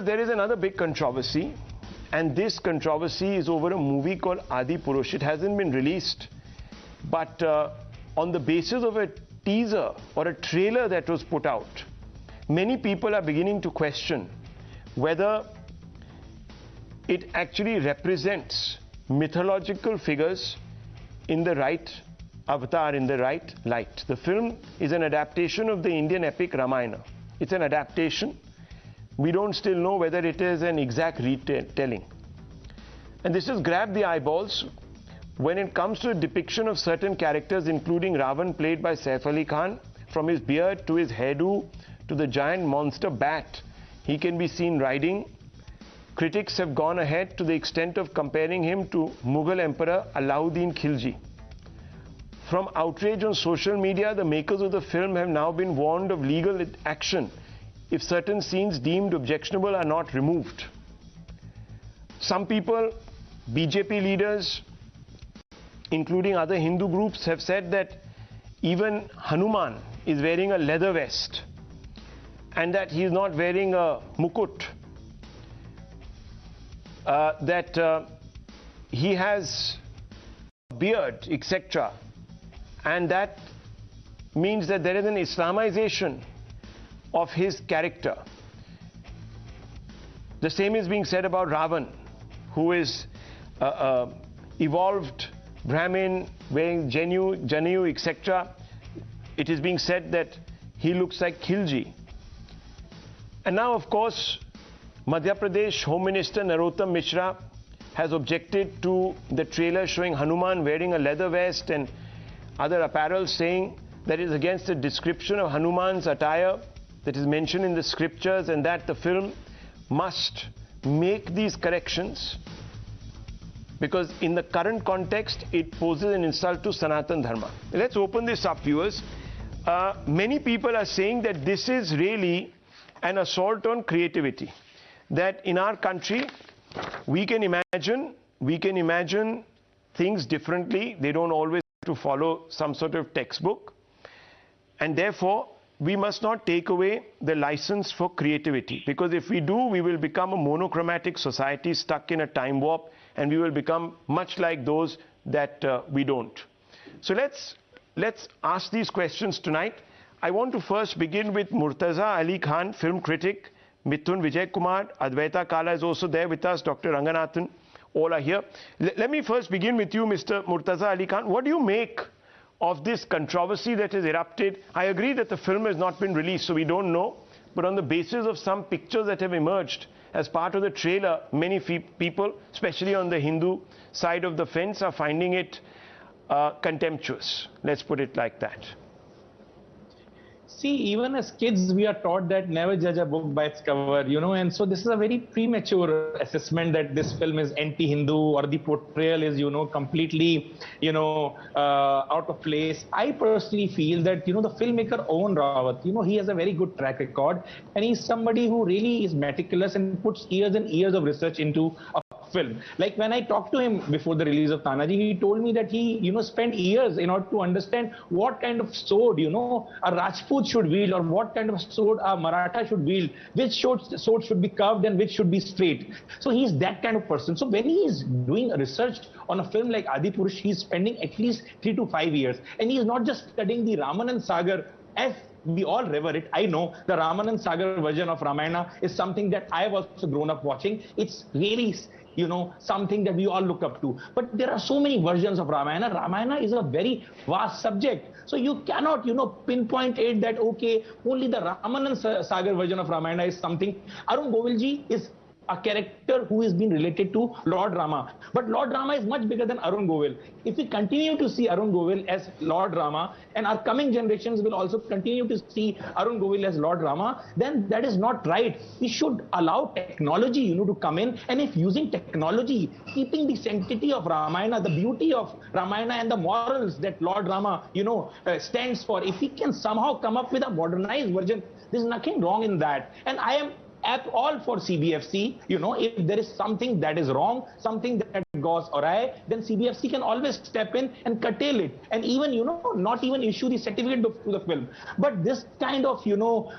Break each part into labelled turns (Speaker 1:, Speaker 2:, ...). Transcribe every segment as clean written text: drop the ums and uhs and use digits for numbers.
Speaker 1: There is another big controversy, and this controversy is over a movie called Adipurush. It hasn't been released, but on the basis of a teaser or a trailer that was put out, many people are beginning to question whether it actually represents mythological figures in the right avatar, in the right light. The film is an adaptation of the Indian epic Ramayana. It's an adaptation. We don't still know whether it is an exact retelling. And this has grabbed the eyeballs when it comes to a depiction of certain characters, including Ravan, played by Saif Ali Khan. From his beard to his hairdo to the giant monster bat he can be seen riding. Critics have gone ahead to the extent of comparing him to Mughal Emperor Alauddin Khilji. From outrage on social media, the makers of the film have now been warned of legal action if certain scenes deemed objectionable are not removed. Some people, BJP leaders, including other Hindu groups, have said that even Hanuman is wearing a leather vest and that he is not wearing a mukut, that he has a beard, etc. And that means that there is an Islamization of his character. The same is being said about Ravan, who is evolved Brahmin, wearing Janu, etc. It is being said that he looks like Khilji. And now, of course, Madhya Pradesh Home Minister Narottam Mishra has objected to the trailer showing Hanuman wearing a leather vest and other apparel, saying that it is against the description of Hanuman's attire that is mentioned in the scriptures, and that the film must make these corrections because in the current context it poses an insult to Sanatan Dharma. Let's open this up, viewers. Many people are saying that this is really an assault on creativity, that in our country we can imagine things differently. They don't always have to follow some sort of textbook, and therefore we must not take away the license for creativity, because if we do, we will become a monochromatic society stuck in a time warp, and we will become much like those that we don't. So let's ask these questions tonight. I want to first begin with Murtaza Ali Khan, film critic, Mithun Vijay Kumar, Advaita Kala is also there with us, Dr. Ranganathan, all are here. Let me first begin with you, Mr. Murtaza Ali Khan. What do you make of this controversy that has erupted? I agree that the film has not been released, so we don't know. But on the basis of some pictures that have emerged as part of the trailer, many people, especially on the Hindu side of the fence, are finding it contemptuous. Let's put it like that.
Speaker 2: See, even as kids, we are taught that never judge a book by its cover, and so this is a very premature assessment that this film is anti-Hindu or the portrayal is, completely, out of place. I personally feel that, the filmmaker Owen Rawat, he has a very good track record, and he's somebody who really is meticulous and puts years and years of research into a film. Like when I talked to him before the release of Tanaji, he told me that he, spent years in order to understand what kind of sword, a Rajput should wield, or what kind of sword a Maratha should wield, which sword should be curved and which should be straight. So he's that kind of person. So when he is doing research on a film like Adipurush, he's spending at least 3 to 5 years. And he's not just studying the Ramanand Sagar as we all revere it. I know the Ramanand Sagar version of Ramayana is something that I've also grown up watching. It's really, something that we all look up to. But there are so many versions of Ramayana. Ramayana is a very vast subject. So you cannot, pinpoint it that, okay, only the Ramanand Sagar version of Ramayana is something. Arun Govilji is a character who is being related to Lord Rama. But Lord Rama is much bigger than Arun Govil. If we continue to see Arun Govil as Lord Rama, and our coming generations will also continue to see Arun Govil as Lord Rama, then that is not right. We should allow technology, to come in, and if using technology, keeping the sanctity of Ramayana, the beauty of Ramayana and the morals that Lord Rama, stands for, if we can somehow come up with a modernized version, there's nothing wrong in that. And I am at all for CBFC, if there is something that is wrong, something that that goes awry, then CBFC can always step in and curtail it, and even, not even issue the certificate to the film. But this kind of,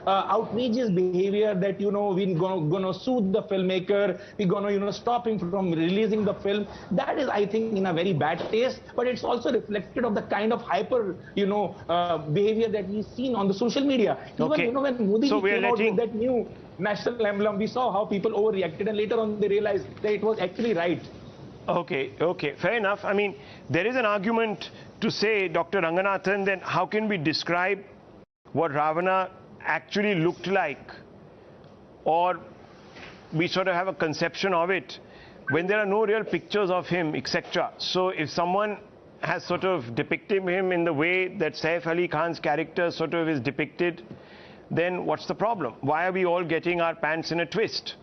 Speaker 2: outrageous behavior that, we're gonna sue the filmmaker, we're gonna, stop him from releasing the film, that is, I think, in a very bad taste. But it's also reflected of the kind of hyper, behavior that we've seen on the social media. Even, when Modi came out with that new national emblem, we saw how people overreacted, and later on they realized that it was actually right.
Speaker 1: Okay, fair enough. I mean, there is an argument to say, Dr. Ranganathan, then how can we describe what Ravana actually looked like, or we sort of have a conception of it when there are no real pictures of him, etc. So if someone has sort of depicted him in the way that Saif Ali Khan's character sort of is depicted, then what's the problem? Why are we all getting our pants in a twist?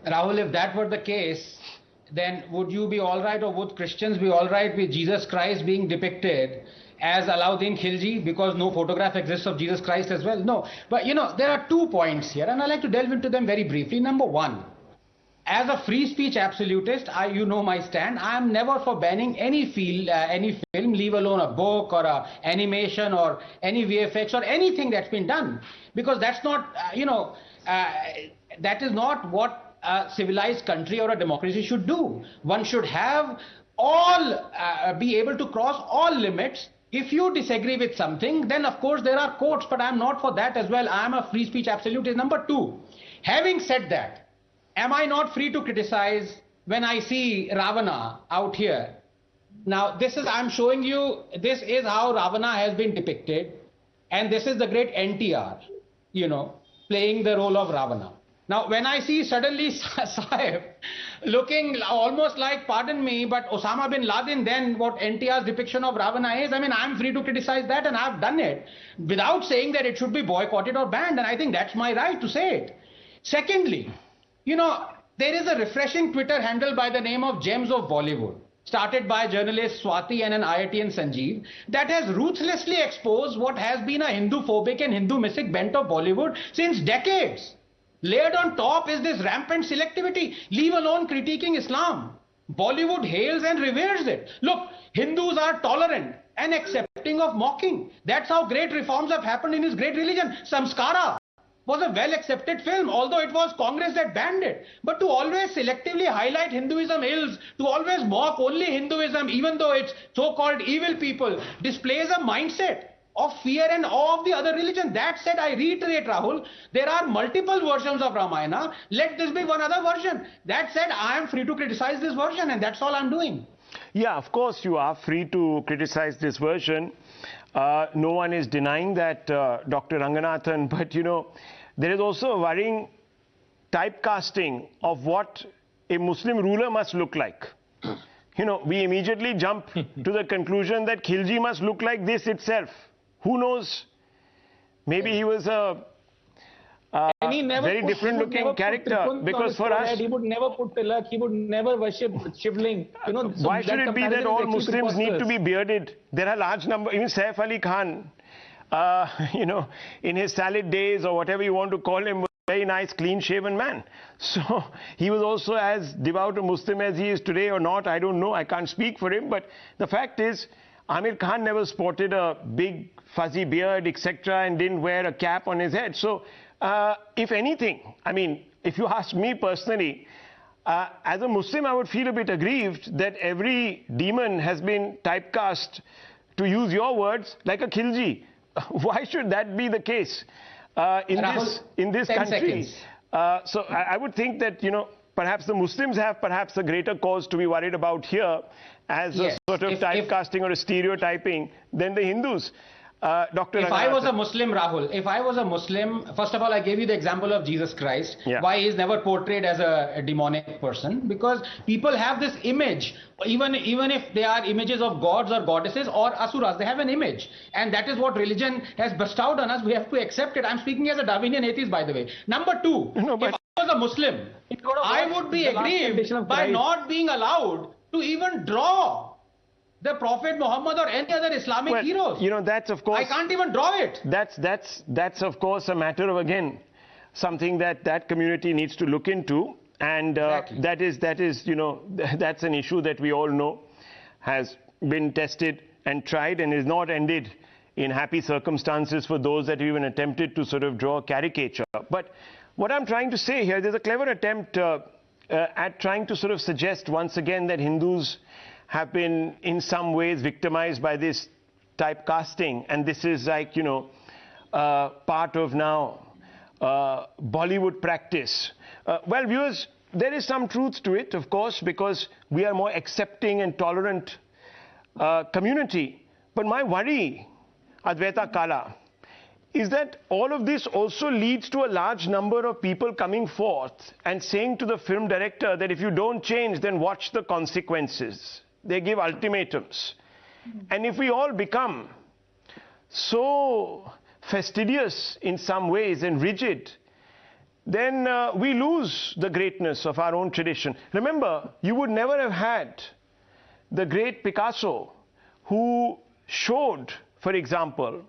Speaker 3: Rahul, if that were the case, then would you be all right, or would Christians be all right with Jesus Christ being depicted as Alauddin Khilji, because no photograph exists of Jesus Christ as well? No. But, there are 2 points here, and I'd like to delve into them very briefly. Number one, as a free speech absolutist, you know my stand. I am never for banning any film, leave alone a book or a animation or any VFX or anything that's been done, because that's not, that is not what a civilized country or a democracy should do. One should have be able to cross all limits. If you disagree with something, then of course there are courts, but I'm not for that as well. I'm a free speech absolutist. Number two, having said that, am I not free to criticize when I see Ravana out here? Now, I'm showing you, this is how Ravana has been depicted, and this is the great NTR, playing the role of Ravana. Now, when I see suddenly Saif looking almost like, pardon me, but Osama bin Laden, then what NTR's depiction of Ravana is, I mean, I'm free to criticize that, and I've done it without saying that it should be boycotted or banned, and I think that's my right to say it. Secondly, there is a refreshing Twitter handle by the name of Gems of Bollywood, started by journalists Swati and an IITian Sanjeev, that has ruthlessly exposed what has been a Hindu-phobic and Hindu-missic bent of Bollywood since decades. Layered on top is this rampant selectivity, leave alone critiquing Islam. Bollywood hails and reveres it. Look, Hindus are tolerant and accepting of mocking. That's how great reforms have happened in his great religion. Samskara was a well-accepted film, although it was Congress that banned it. But to always selectively highlight Hinduism ills, to always mock only Hinduism, even though it's so-called evil people, displays a mindset of fear and awe of the other religion. That said, I reiterate, Rahul, there are multiple versions of Ramayana. Let this be one other version. That said, I am free to criticize this version, and that's all I'm doing.
Speaker 1: Yeah, of course you are free to criticize this version. No one is denying that, Dr. Ranganathan, but there is also a worrying typecasting of what a Muslim ruler must look like. We immediately jump to the conclusion that Khilji must look like this itself. Who knows? Maybe he was a very different looking character, because for us,
Speaker 2: he would never put tilak, he would never worship shivling.
Speaker 1: Why should it be that all Muslims need to be bearded? There are large number, even Saif Ali Khan, in his salad days or whatever you want to call him, was a very nice, clean-shaven man. So he was also as devout a Muslim as he is today or not, I don't know, I can't speak for him. But the fact is, Amir Khan never sported a big fuzzy beard, etc., and didn't wear a cap on his head. So, if anything, I mean, if you ask me personally, as a Muslim, I would feel a bit aggrieved that every demon has been typecast, to use your words, like a Khilji. Why should that be the case in this country? So I would think that, perhaps the Muslims have perhaps a greater cause to be worried about here as a sort of typecasting or a stereotyping than the Hindus. Dr.
Speaker 3: If I was a Muslim, Rahul, if I was a Muslim, first of all, I gave you the example of Jesus Christ. Yeah. Why he is never portrayed as a demonic person? Because people have this image, even if they are images of gods or goddesses or asuras, they have an image. And that is what religion has bestowed on us. We have to accept it. I'm speaking as a Darwinian atheist, by the way. Number two, if I was a Muslim, I would be aggrieved by not being allowed to even draw the Prophet Muhammad or any other Islamic heroes.
Speaker 1: That's of course,
Speaker 3: I can't even draw it.
Speaker 1: That's of course a matter of, again, something that community needs to look into. And
Speaker 3: Exactly.
Speaker 1: that is, that's an issue that we all know has been tested and tried and is not ended in happy circumstances for those that even attempted to sort of draw a caricature. But what I'm trying to say here, there's a clever attempt at trying to sort of suggest once again that Hindus have been in some ways victimized by this typecasting, and this is like, part of now Bollywood practice. Well, viewers, there is some truth to it, of course, because we are more accepting and tolerant community. But my worry, Advaita Kala, is that all of this also leads to a large number of people coming forth and saying to the film director that if you don't change, then watch the consequences. They give ultimatums. And if we all become so fastidious in some ways and rigid, then we lose the greatness of our own tradition. Remember, you would never have had the great Picasso, who showed, for example,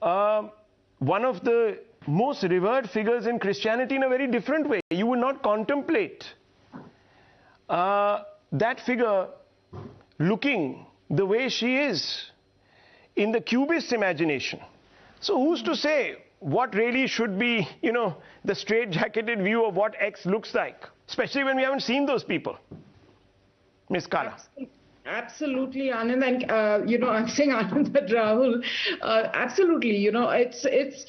Speaker 1: one of the most revered figures in Christianity in a very different way. You would not contemplate that figure looking the way she is in the Cubist imagination. So who's to say what really should be, the straight-jacketed view of what X looks like, especially when we haven't seen those people? Ms. Kala.
Speaker 4: Absolutely, Anand, and I'm saying Anand, but Rahul, absolutely, it's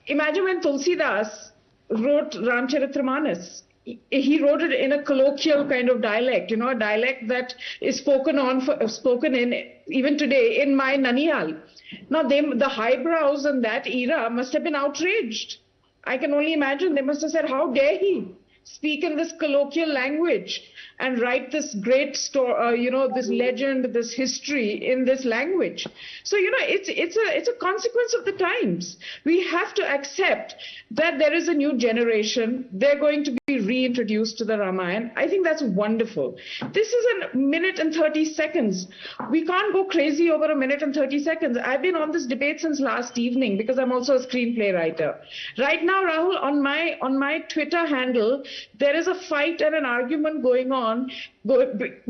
Speaker 4: imagine when Tulsidas wrote Ramcharitramanas. He wrote it in a colloquial kind of dialect, a dialect that is spoken in even today in my Nanihal. Now, the highbrows in that era must have been outraged. I can only imagine they must have said, "How dare he speak in this colloquial language and write this great story, this legend, this history in this language?" So, it's a consequence of the times. We have to accept that there is a new generation. They're going to be reintroduced to the Ramayana. I think that's wonderful. This is a minute and 30 seconds. We can't go crazy over a minute and 30 seconds. I've been on this debate since last evening because I'm also a screenplay writer. Right now, Rahul, on my Twitter handle, there is a fight and an argument going on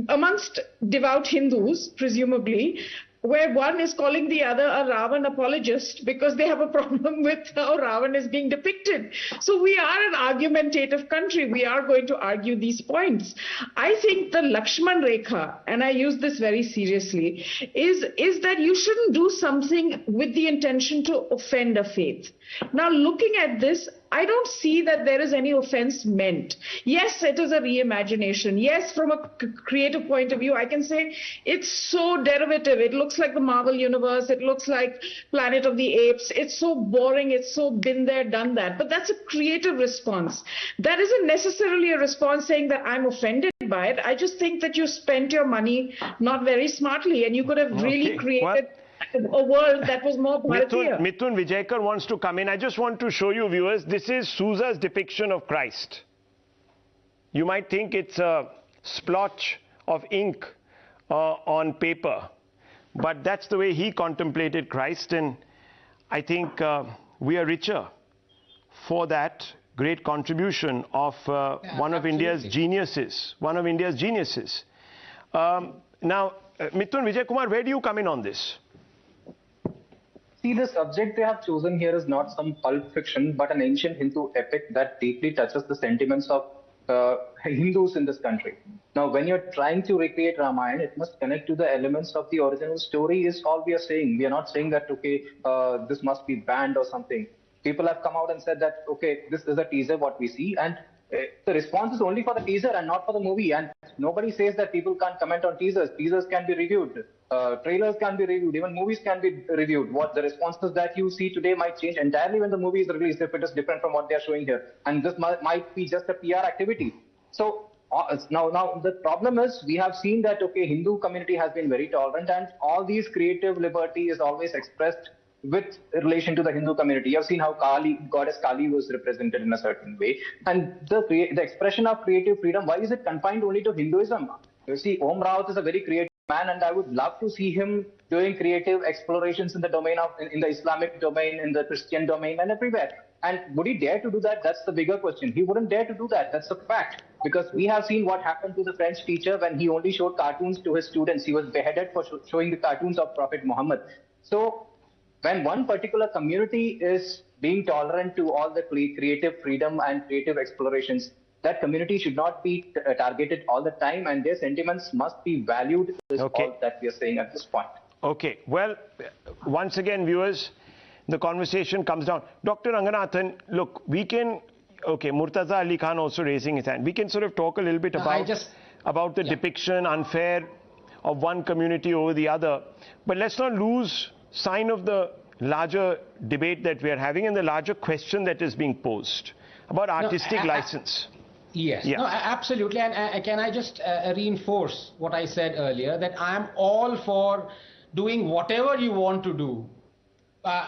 Speaker 4: amongst devout Hindus, presumably, where one is calling the other a Ravan apologist because they have a problem with how Ravan is being depicted. So we are an argumentative country. We are going to argue these points. I think the Lakshman Rekha, and I use this very seriously, is that you shouldn't do something with the intention to offend a faith. Now, looking at this, I don't see that there is any offense meant. Yes, it is a reimagination. Yes, from a creative point of view, I can say it's so derivative. It looks like the Marvel Universe. It looks like Planet of the Apes. It's so boring. It's so been there, done that. But that's a creative response. That isn't necessarily a response saying that I'm offended by it. I just think that you spent your money not very smartly, and you could have really created a world that was more Bharatiya.
Speaker 1: Mithun Vijayakar wants to come in. I just want to show you, viewers, this is Sousa's depiction of Christ. You might think it's a splotch of ink on paper, but that's the way he contemplated Christ, and I think we are richer for that great contribution of one of India's geniuses. Now, Mithun Vijaykumar, where do you come in on this?
Speaker 5: See, the subject they have chosen here is not some pulp fiction, but an ancient Hindu epic that deeply touches the sentiments of Hindus in this country. Now, when you're trying to recreate Ramayana, it must connect to the elements of the original story is all we are saying. We are not saying that, okay, this must be banned or something. People have come out and said that, okay, this is a teaser, what we see, and the response is only for the teaser and not for the movie. And nobody says that people can't comment on teasers. Teasers can be reviewed. Trailers can be reviewed. Even movies can be reviewed. What the responses that you see today might change entirely when the movie is released if it is different from what they are showing here. And this might be just a PR activity. So now the problem is we have seen that, okay, Hindu community has been very tolerant, and all these creative liberty is always expressed with relation to the Hindu community. You have seen how goddess Kali was represented in a certain way. And the expression of creative freedom, why is it confined only to Hinduism? You see, Om Rawat is a very creative man, and I would love to see him doing creative explorations in the domain of, in the Islamic domain, in the Christian domain, and everywhere. And would he dare to do that? That's the bigger question. He wouldn't dare to do that. That's a fact. Because we have seen what happened to the French teacher when he only showed cartoons to his students. He was beheaded for showing the cartoons of Prophet Muhammad. So when one particular community is being tolerant to all the creative freedom and creative explorations, that community should not be targeted all the time, and their sentiments must be valued. Is all that we are saying at this point.
Speaker 1: Okay. Well, once again, viewers, the conversation comes down. Dr. Ranganathan, look, we can, okay, Murtaza Ali Khan also raising his hand. We can sort of talk a little bit about the depiction, unfair, of one community over the other. But let's not lose sight of the larger debate that we are having and the larger question that is being posed about artistic license.
Speaker 3: Yes, no, absolutely. And can I just reinforce what I said earlier, that I'm all for doing whatever you want to do,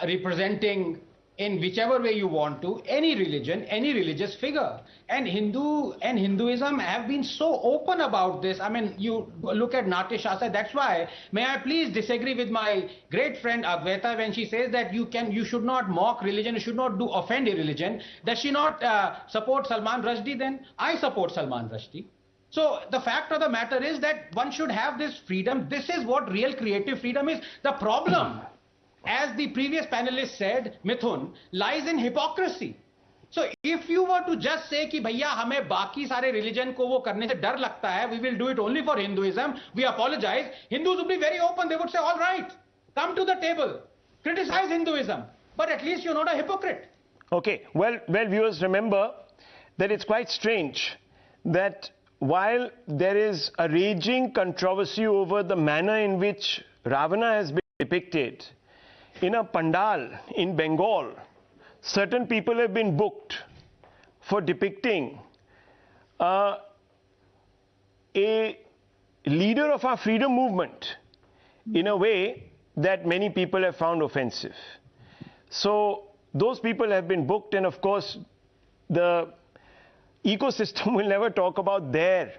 Speaker 3: representing in whichever way you want to, any religion, any religious figure. And Hinduism have been so open about this. I mean, you look at Natya Shastra. That's why, may I please disagree with my great friend Advaita when she says that you should not mock religion, you should not offend a religion. Does she not support Salman Rushdie then? I support Salman Rushdie. So the fact of the matter is that one should have this freedom. This is what real creative freedom is. The problem, as the previous panelist said, Mithun, lies in hypocrisy. So if you were to just say कि भैया हमें बाकी सारे religion को वो करने से डर लगता है, we will do it only for Hinduism, we apologize, Hindus would be very open. They would say, all right, come to the table, criticize Hinduism, but at least you're not a hypocrite.
Speaker 1: Okay, well, viewers, remember that it's quite strange that while there is a raging controversy over the manner in which Ravana has been depicted, in a pandal in Bengal, certain people have been booked for depicting a leader of our freedom movement in a way that many people have found offensive. So those people have been booked, and of course the ecosystem will never talk about their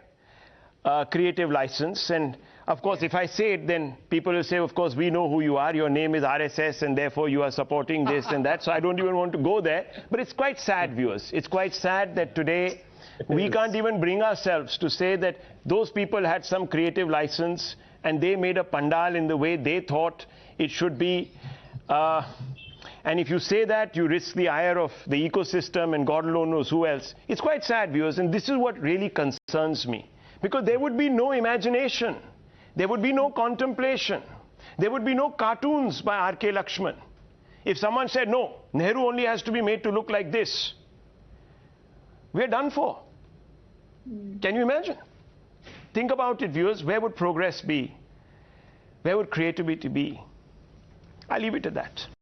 Speaker 1: creative license. And of course, if I say it, then people will say, of course, we know who you are. Your name is RSS, and therefore you are supporting this and that. So I don't even want to go there. But it's quite sad, viewers. It's quite sad that today we can't even bring ourselves to say that those people had some creative license and they made a pandal in the way they thought it should be. And if you say that, you risk the ire of the ecosystem and God alone knows who else. It's quite sad, viewers. And this is what really concerns me. Because there would be no imagination. There would be no contemplation. There would be no cartoons by R.K. Lakshman. If someone said, no, Nehru only has to be made to look like this, we're done for. Can you imagine? Think about it, viewers. Where would progress be? Where would creativity be? I'll leave it at that.